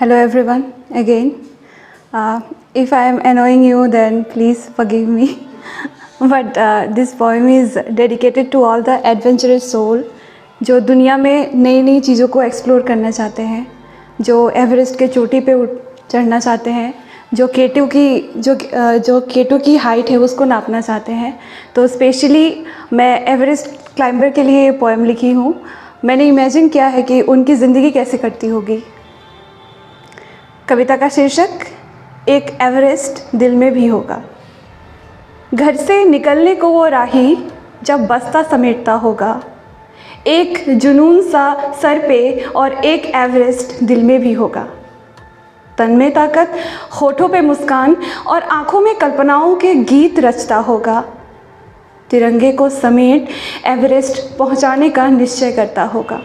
Hello everyone again. If I am annoying you then please forgive me. But this poem is dedicated to all the adventurous soul जो दुनिया में नई नई चीज़ों को explore करना चाहते हैं, जो एवरेस्ट के चोटी पे चढ़ना चाहते हैं, जो केटू की हाइट है उसको नापना चाहते हैं। तो स्पेशली मैं एवरेस्ट क्लाइंबर के लिए ये पोएम लिखी हूँ। मैंने इमेजिन किया है कि उनकी ज़िंदगी कैसे कटती होगी। कविता का शीर्षक एक एवरेस्ट दिल में भी होगा। घर से निकलने को वो राही जब बस्ता समेटता होगा, एक जुनून सा सर पे और एक एवरेस्ट दिल में भी होगा। तन में ताकत, होठों पे मुस्कान और आँखों में कल्पनाओं के गीत रचता होगा। तिरंगे को समेट एवरेस्ट पहुँचाने का निश्चय करता होगा।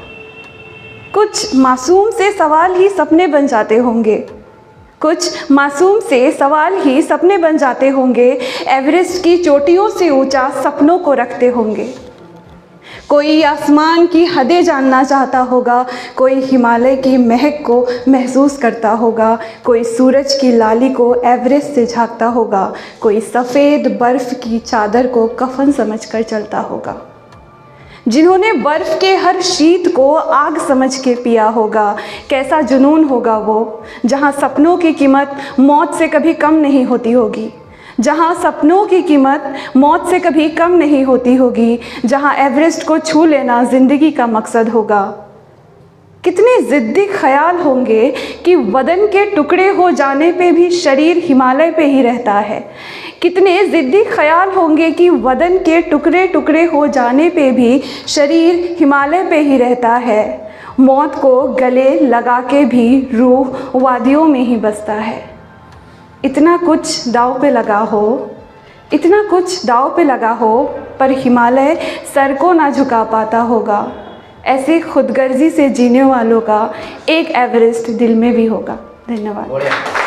कुछ मासूम से सवाल ही सपने बन जाते होंगे, कुछ मासूम से सवाल ही सपने बन जाते होंगे। एवरेस्ट की चोटियों से ऊंचा सपनों को रखते होंगे। कोई आसमान की हदें जानना चाहता होगा, कोई हिमालय की महक को महसूस करता होगा, कोई सूरज की लाली को एवरेस्ट से झांकता होगा, कोई सफ़ेद बर्फ़ की चादर को कफन समझकर चलता होगा। जिन्होंने बर्फ़ के हर शीत को आग समझ के पिया होगा, कैसा जुनून होगा वो, जहाँ सपनों की कीमत मौत से कभी कम नहीं होती होगी, जहाँ सपनों की कीमत मौत से कभी कम नहीं होती होगी, जहाँ एवरेस्ट को छू लेना ज़िंदगी का मकसद होगा। कितने ज़िद्दी ख्याल होंगे कि बदन के टुकड़े हो जाने पे भी शरीर हिमालय पे ही रहता है। कितने ज़िद्दी ख्याल होंगे कि बदन के टुकड़े टुकड़े हो जाने पे भी शरीर हिमालय पे ही रहता है। मौत को गले लगा के भी रूह वादियों में ही बसता है। इतना कुछ दांव पे लगा हो, इतना कुछ दांव पे लगा हो, पर हिमालय सर को ना झुका पाता होगा। ऐसे खुदगर्जी से जीने वालों का एक एवरेस्ट दिल में भी होगा। धन्यवाद।